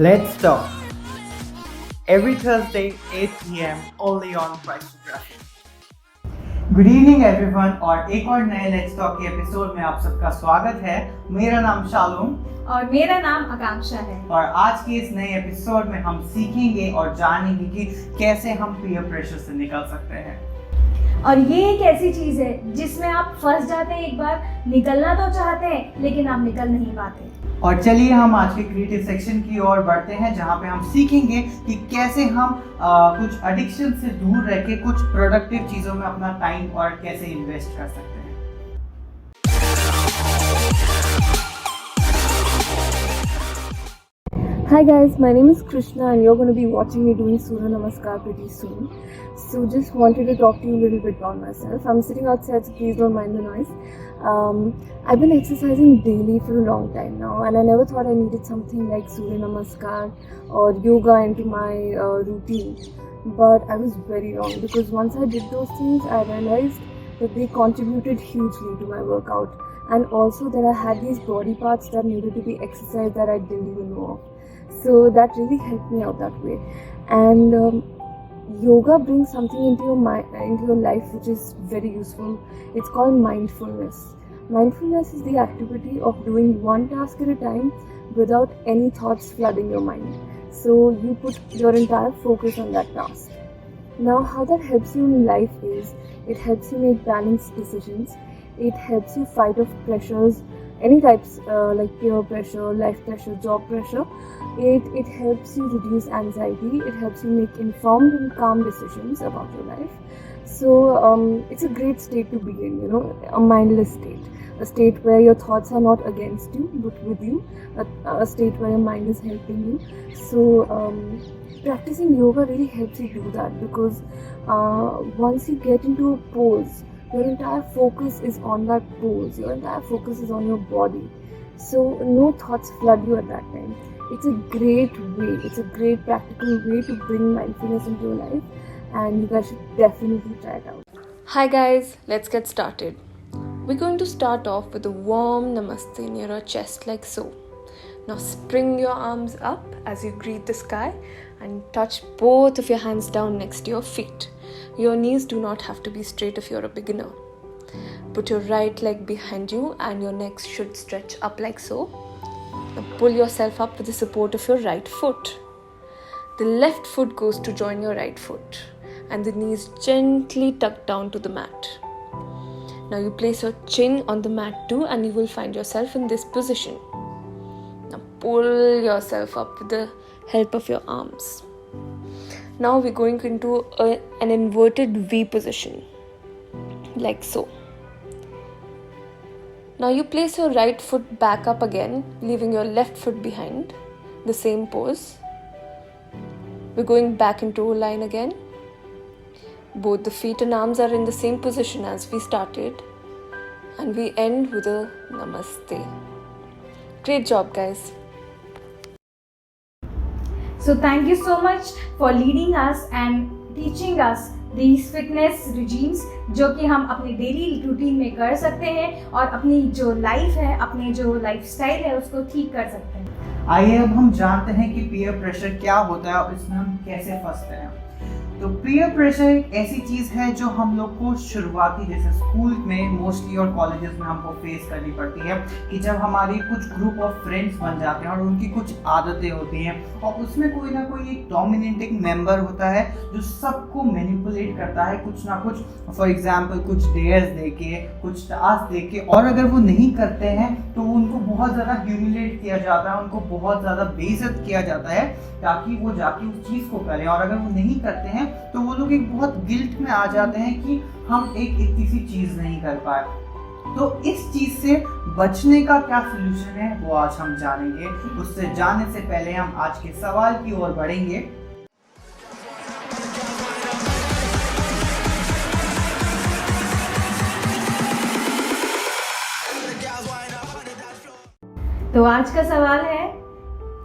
Let's talk. Every Thursday, 8 p.m. only on Christography. Good evening everyone और एक और नए लेट्स टॉक के एपिसोड में आप सबका स्वागत है। मेरा नाम शालूम और मेरा नाम आकांक्षा है और आज के इस नए एपिसोड में हम सीखेंगे और जानेंगे कि कैसे हम पीयर प्रेशर से निकल सकते हैं। और ये एक ऐसी चीज है जिसमें आप फंस जाते हैं, एक बार निकलना तो चाहते हैं लेकिन आप निकल नहीं पाते। और चलिए हम आज के क्रिएटिव सेक्शन की ओर बढ़ते हैं जहाँ पे हम सीखेंगे कि कैसे हम कुछ एडिक्शन से दूर रह के कुछ प्रोडक्टिव चीज़ों में अपना टाइम और कैसे इन्वेस्ट कर सकते हैं। Hi guys, my name is Krishna and you're going to be watching me doing Surya Namaskar pretty soon. So just wanted to talk to you a little bit about myself. I'm sitting outside, so please don't mind the noise. I've been exercising daily for a long time now and I never thought I needed something like Surya Namaskar or yoga into my routine. But I was very wrong because once I did those things, I realized that they contributed hugely to my workout and also that I had these body parts that needed to be exercised that I didn't even know of. So that really helped me out that way. And yoga brings something into your mind, into your life, which is very useful. It's called mindfulness. Mindfulness is the activity of doing one task at a time without any thoughts flooding your mind. So you put your entire focus on that task. Now, how that helps you in life is it helps you make balanced decisions. It helps you fight off pressures, any types like peer pressure, life pressure, job pressure. It helps you reduce anxiety. It helps you make informed and calm decisions about your life. So it's a great state to be in, a mindless state. A state where your thoughts are not against you but with you. A state where your mind is helping you. So practicing yoga really helps you do that because once you get into a pose, your entire focus is on that pose. Your entire focus is on your body. So no thoughts flood you at that time. It's a great way, it's a great practical way to bring mindfulness into your life and you guys should definitely try it out. Hi guys, let's get started. We're going to start off with a warm namaste near your chest like so. Now spring your arms up as you greet the sky and touch both of your hands down next to your feet. Your knees do not have to be straight if you're a beginner. Put your right leg behind you and your neck should stretch up like so. Now pull yourself up with the support of your right foot. The left foot goes to join your right foot and the knees gently tucked down to the mat. Now you place your chin on the mat too and you will find yourself in this position. Now pull yourself up with the help of your arms. Now we're going into an inverted V position like so. Now you place your right foot back up again, leaving your left foot behind, the same pose. We're going back into a line again. Both the feet and arms are in the same position as we started. And we end with a namaste. Great job, guys. So thank you so much for leading us and teaching us these fitness regimes जो कि हम अपनी daily routine में कर सकते हैं और अपनी जो लाइफ है, अपनी जो लाइफस्टाइल है उसको ठीक कर सकते हैं। आइए अब हम जानते हैं कि पीयर प्रेशर क्या होता है और इसमें हम कैसे फंसते हैं। तो पीयर प्रेशर एक ऐसी चीज़ है जो हम लोग को शुरुआती जैसे स्कूल में मोस्टली और कॉलेजेस में हमको फेस करनी पड़ती है कि जब हमारी कुछ ग्रुप ऑफ फ्रेंड्स बन जाते हैं और उनकी कुछ आदतें होती हैं और उसमें कोई ना कोई एक डोमिनेंट एक मेंबर होता है जो सबको मैनिपुलेट करता है कुछ ना कुछ, फॉर एग्जांपल कुछ डेयर्स देके, कुछ टास्क देके, और अगर वो नहीं करते हैं तो उनको बहुत ज़्यादा ह्यूमिलेट किया जाता है, उनको बहुत ज़्यादा बेइज्जत किया जाता है ताकि वो जाके उस चीज़ को करें। और अगर वो नहीं करते हैं तो वो लोग एक बहुत गिल्ट में आ जाते हैं कि हम एक इतनी सी चीज़ नहीं कर पाए। तो इस चीज़ से बचने का क्या सलूशन है वो आज हम जानेंगे। उससे जाने से पहले हम आज के सवाल की ओर बढ़ेंगे। तो आज का सवाल है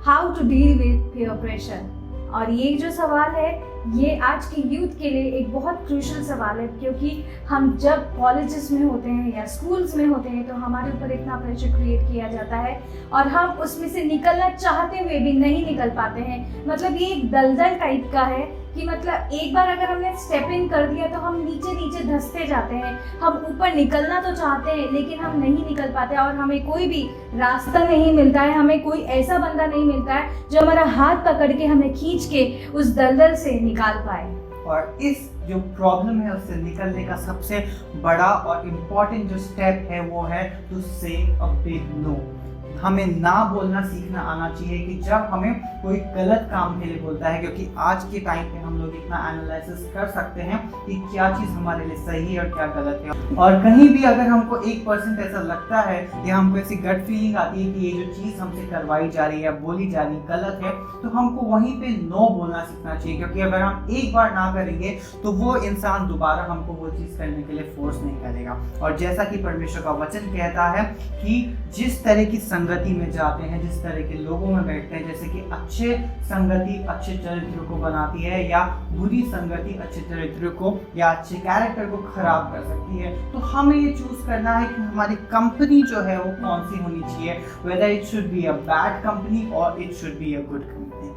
how to deal with peer pressure और ये जो सवाल है ये आज के यूथ के लिए एक बहुत क्रूशल सवाल है, क्योंकि हम जब कॉलेजेस में होते हैं या स्कूल्स में होते हैं तो हमारे ऊपर इतना प्रेशर क्रिएट किया जाता है और हम उसमें से निकलना चाहते हुए भी नहीं निकल पाते हैं। मतलब ये एक दलदल टाइप का है कि मतलब एक बार अगर हमने स्टेप इन कर दिया तो हम नीचे नीचे धंसते जाते हैं। हम ऊपर निकलना तो चाहते हैं लेकिन हम नहीं निकल पाते और हमें कोई भी रास्ता नहीं मिलता है, हमें कोई ऐसा बंदा नहीं मिलता है जो हमारा हाथ पकड़ के हमें खींच के उस दलदल से निकाल पाए। और इस जो प्रॉब्लम है उससे निकलने का सबसे बड़ा और इम्पॉर्टेंट जो स्टेप है वो है टू से अ बिग नो। हमें ना बोलना सीखना आना चाहिए कि जब हमें कोई गलत काम के लिए बोलता है, क्योंकि आज के टाइम पे हम लोग इतना एनालिसिस कर सकते हैं कि क्या चीज़ हमारे लिए सही है और क्या गलत है। और कहीं भी अगर हमको 1% ऐसा लगता है या हमको ऐसी गट फीलिंग आती है कि ये जो चीज़ हमसे करवाई जा रही है या बोली जा रही है गलत है, तो हमको वहीं पे नो बोलना सीखना चाहिए। क्योंकि अगर हम एक बार ना करेंगे तो वो इंसान दोबारा हमको वो चीज़ करने के लिए फोर्स नहीं करेगा। और जैसा कि परमेश्वर का वचन कहता है कि जिस तरह की संगति में जाते हैं, जिस तरह के लोगों में बैठते हैं, जैसे कि अच्छे संगति अच्छे चरित्र को बनाती है या बुरी संगति अच्छे चरित्र को या अच्छे कैरेक्टर को खराब कर सकती है। तो हमें ये चूज करना है कि हमारी कंपनी जो है वो कौन सी होनी चाहिए, whether it should be a bad company और it should be a good company.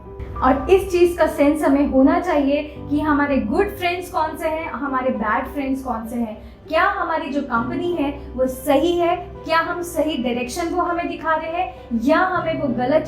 और इस चीज़ का सेंस हमें होना चाहिए कि हमारे गुड फ्रेंड्स कौन से हैं, हमारे बैड फ्रेंड्स कौन से हैं। क्या हमारी जो कंपनी है वो सही है, क्या हम सही डायरेक्शन वो हमें दिखा रहे हैं या हमें वो गलत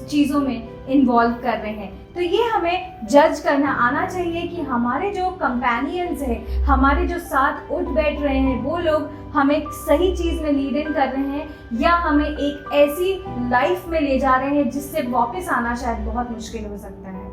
चीज़ों में इन्वॉल्व कर रहे हैं। तो ये हमें जज करना आना चाहिए कि हमारे जो कंपेनियंस हैं, हमारे जो साथ उठ बैठ रहे हैं, वो लोग हमें सही चीज़ में लीड इन कर रहे हैं या हमें एक ऐसी लाइफ में ले जा रहे हैं जिससे वापस आना शायद बहुत मुश्किल हो सकता है।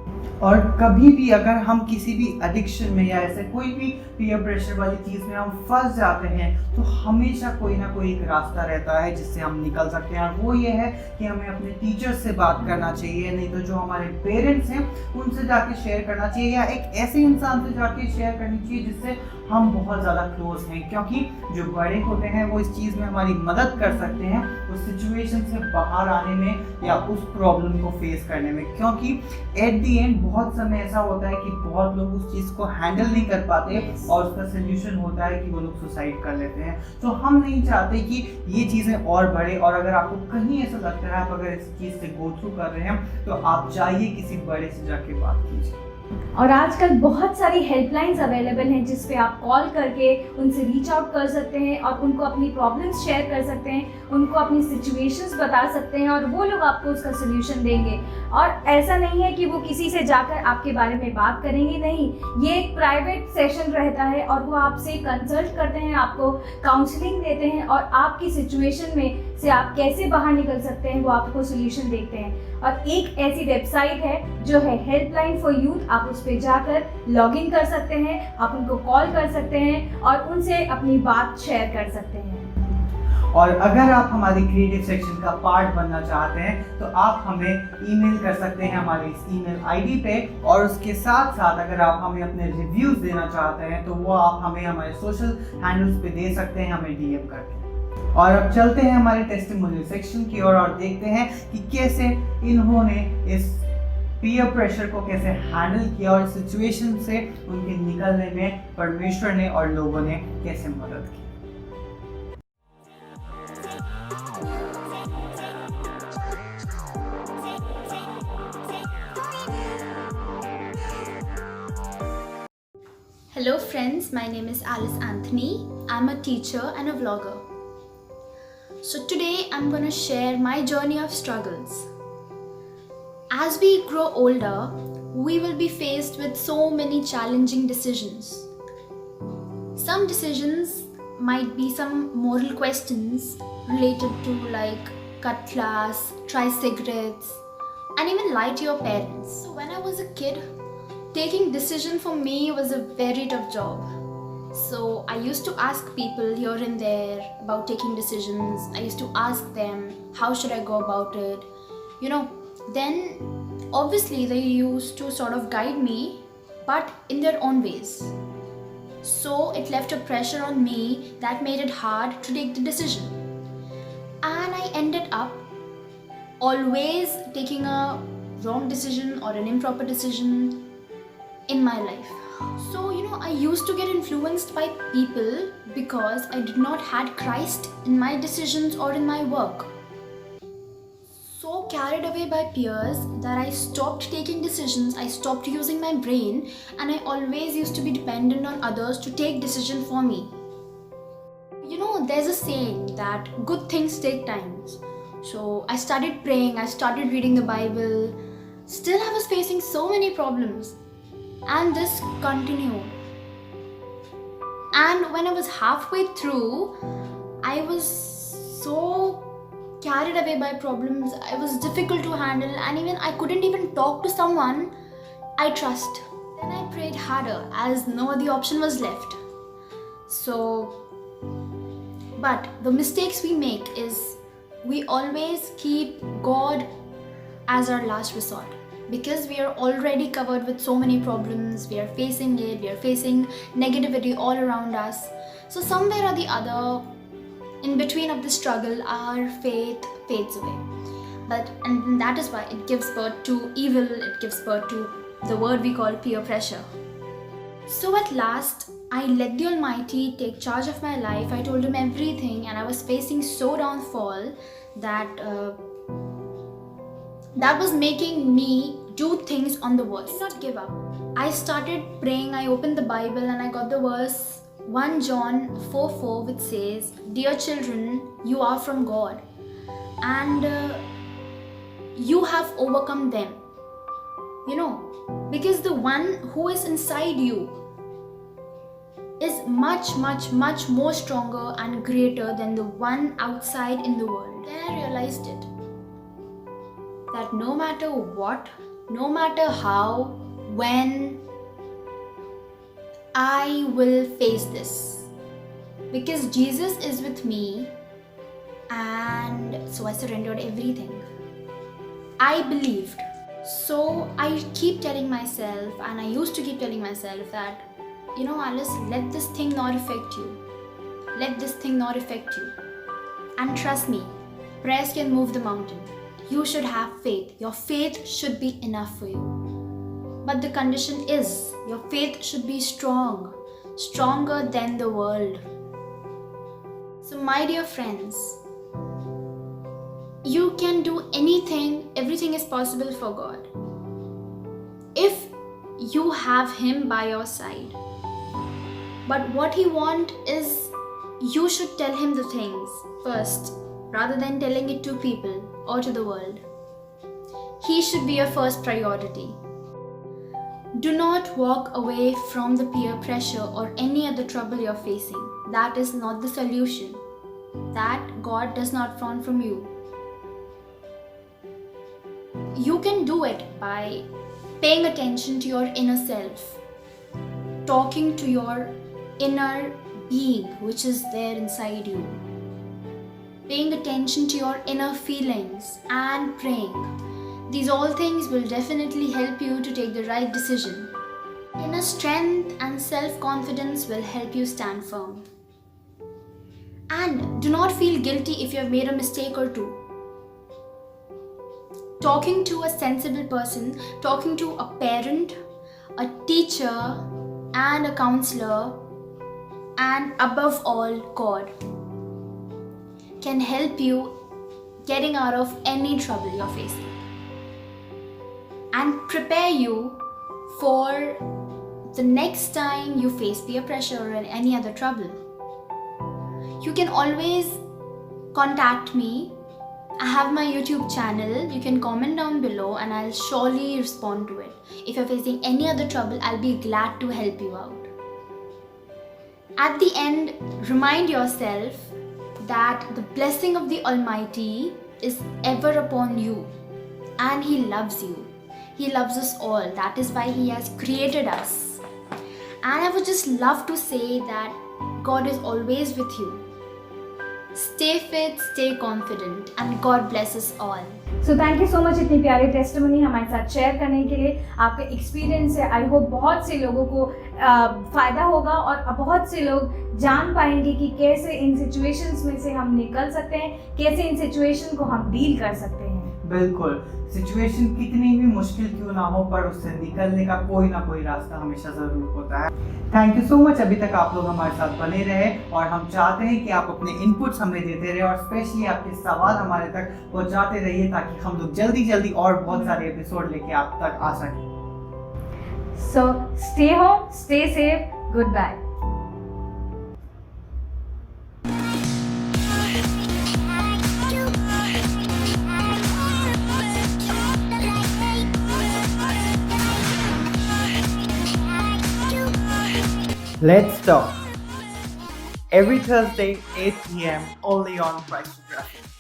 और कभी भी अगर हम किसी भी एडिक्शन में या ऐसे कोई भी पीयर प्रेशर वाली चीज़ में हम फंस जाते हैं तो हमेशा कोई ना कोई एक रास्ता रहता है जिससे हम निकल सकते हैं। और वो ये है कि हमें अपने टीचर से बात करना चाहिए, नहीं तो जो हमारे पेरेंट्स हैं उनसे जाके शेयर करना चाहिए या एक ऐसे इंसान से जाके शेयर करनी चाहिए जिससे हम बहुत ज़्यादा क्लोज हैं। क्योंकि जो बड़े होते हैं वो इस चीज़ में हमारी मदद कर सकते हैं उस सिचुएशन से बाहर आने में या उस प्रॉब्लम को फेस करने में। क्योंकि एट दी एंड बहुत समय ऐसा होता है कि बहुत लोग उस चीज़ को हैंडल नहीं कर पाते और उसका सोल्यूशन होता है कि वो लोग सुसाइड कर लेते हैं। तो हम नहीं चाहते कि ये चीज़ें और बढ़े। और अगर आपको कहीं ऐसा लगता है आप अगर इस चीज़ से गो थ्रू कर रहे हैं तो आप जाइए किसी बड़े से जाके बात कीजिए। और आजकल बहुत सारी हेल्पलाइंस अवेलेबल हैं जिस पे आप कॉल करके उनसे रीच आउट कर सकते हैं और उनको अपनी प्रॉब्लम्स शेयर कर सकते हैं, उनको अपनी सिचुएशंस बता सकते हैं और वो लोग आपको उसका सोल्यूशन देंगे। और ऐसा नहीं है कि वो किसी से जाकर आपके बारे में बात करेंगे, नहीं, ये एक प्राइवेट सेशन रहता है और वो आपसे कंसल्ट करते हैं, आपको काउंसलिंग देते हैं और आपकी सिचुएशन में से आप कैसे बाहर निकल सकते हैं वो आपको सोल्यूशन देते हैं। और एक ऐसी वेबसाइट है जो है हेल्पलाइन फॉर यूथ, आप उस पर जाकर लॉग इन कर सकते हैं, आप उनको कॉल कर सकते हैं और उनसे अपनी बात शेयर कर सकते हैं। और अगर आप हमारी क्रिएटिव सेक्शन का पार्ट बनना चाहते हैं तो आप हमें ईमेल कर सकते हैं हमारे इस ईमेल आईडी पे। और उसके साथ साथ अगर आप हमें अपने रिव्यूज़ देना चाहते हैं तो वो आप हमें हमारे सोशल हैंडल्स पे दे सकते हैं, हमें डीएम करके। और अब चलते हैं हमारे टेस्टिमोनियल सेक्शन की ओर और देखते हैं कि कैसे इन्होंने इस पीयर प्रेशर को कैसे हैंडल किया और सिचुएशन से उनके निकलने में परमेश्वर ने और लोगों ने कैसे मदद की। Hello friends, my name is Alice Anthony. I'm a teacher and a vlogger. So today I'm going to share my journey of struggles. As we grow older, we will be faced with so many challenging decisions. Some decisions might be some moral questions related to like cut class, try cigarettes, and even lie to your parents. So when I was a kid, taking decision for me was a very tough job. So I used to ask people here and there about taking decisions. I used to ask them, how should I go about it? You know, then obviously they used to sort of guide me, but in their own ways. So it left a pressure on me that made it hard to take the decision. And I ended up always taking a wrong decision or an improper decision in my life. So, I used to get influenced by people because I did not had Christ in my decisions or in my work. So carried away by peers that I stopped taking decisions, I stopped using my brain, and I always used to be dependent on others to take decisions for me. There's a saying that good things take time. So I started praying, I started reading the Bible. Still I was facing so many problems, and this continued. And when I was halfway through, I was so carried away by problems. It was difficult to handle, and even I couldn't even talk to someone I trust. Then I prayed harder as no other option was left. But the mistakes we make is we always keep God as our last resort, because we are already covered with so many problems. We are facing it, we are facing negativity all around us. So somewhere or the other, in between of the struggle, our faith fades away. And that is why it gives birth to evil, it gives birth to the word we call peer pressure. So at last, I let the Almighty take charge of my life. I told Him everything, and I was facing so downfall that was making me do things on the worst. I did not give up. I started praying, I opened the Bible, and I got the verse 1 John 4:4, which says, "Dear children, you are from God, and you have overcome them." Because the one who is inside you is much, much, much more stronger and greater than the one outside in the world. Then I realized it, that no matter what, no matter how, when, I will face this, because Jesus is with me. And so I surrendered everything. I believed. So I keep telling myself, and I used to keep telling myself that, Alice, let this thing not affect you. Let this thing not affect you. And trust me, prayers can move the mountain. You should have faith. Your faith should be enough for you. But the condition is, your faith should be strong, stronger than the world. So my dear friends, you can do anything, everything is possible for God. If you have Him by your side. But what He wants is you should tell Him the things first, rather than telling it to people or to the world. He should be your first priority. Do not walk away from the peer pressure or any other trouble you're facing. That is not the solution. That God does not want from you. You can do it by paying attention to your inner self, talking to your inner being which is there inside you, paying attention to your inner feelings and praying. These all things will definitely help you to take the right decision. Inner strength and self-confidence will help you stand firm. And do not feel guilty if you have made a mistake or two. Talking to a sensible person, talking to a parent, a teacher, and a counselor, and above all, God, can help you getting out of any trouble you're facing and prepare you for the next time you face peer pressure or any other trouble. You can always contact me. I have my YouTube channel. You can comment down below and I'll surely respond to it. If you're facing any other trouble, I'll be glad to help you out. At the end, remind yourself that the blessing of the Almighty is ever upon you, and He loves you. He loves us all. That is why He has created us. And I would just love to say that God is always with you. Stay fit, stay confident, and God bless us all. So thank you so much इतनी प्यारी testimony हमारे साथ share करने के लिए. आपका experience है, I hope बहुत से लोगों को फ़ायदा होगा और बहुत से लोग जान पाएंगे कि कैसे इन सिचुएशंस में से हम निकल सकते हैं, कैसे इन सिचुएशन को हम डील कर सकते हैं. बिल्कुल, सिचुएशन कितनी भी मुश्किल क्यों ना हो पर उससे निकलने का कोई ना कोई रास्ता हमेशा जरूर होता है। थैंक यू सो मच, अभी तक आप लोग हमारे साथ बने रहे और हम चाहते हैं कि आप अपने इनपुट्स हमें देते रहे और स्पेशली आपके सवाल हमारे तक पहुंचाते रहिए ताकि हम लोग जल्दी जल्दी और बहुत सारे एपिसोड लेके आप तक आ सकें। So stay home, stay safe, goodbye. Let's talk. Every Thursday, 8 p.m. only on Price Geography.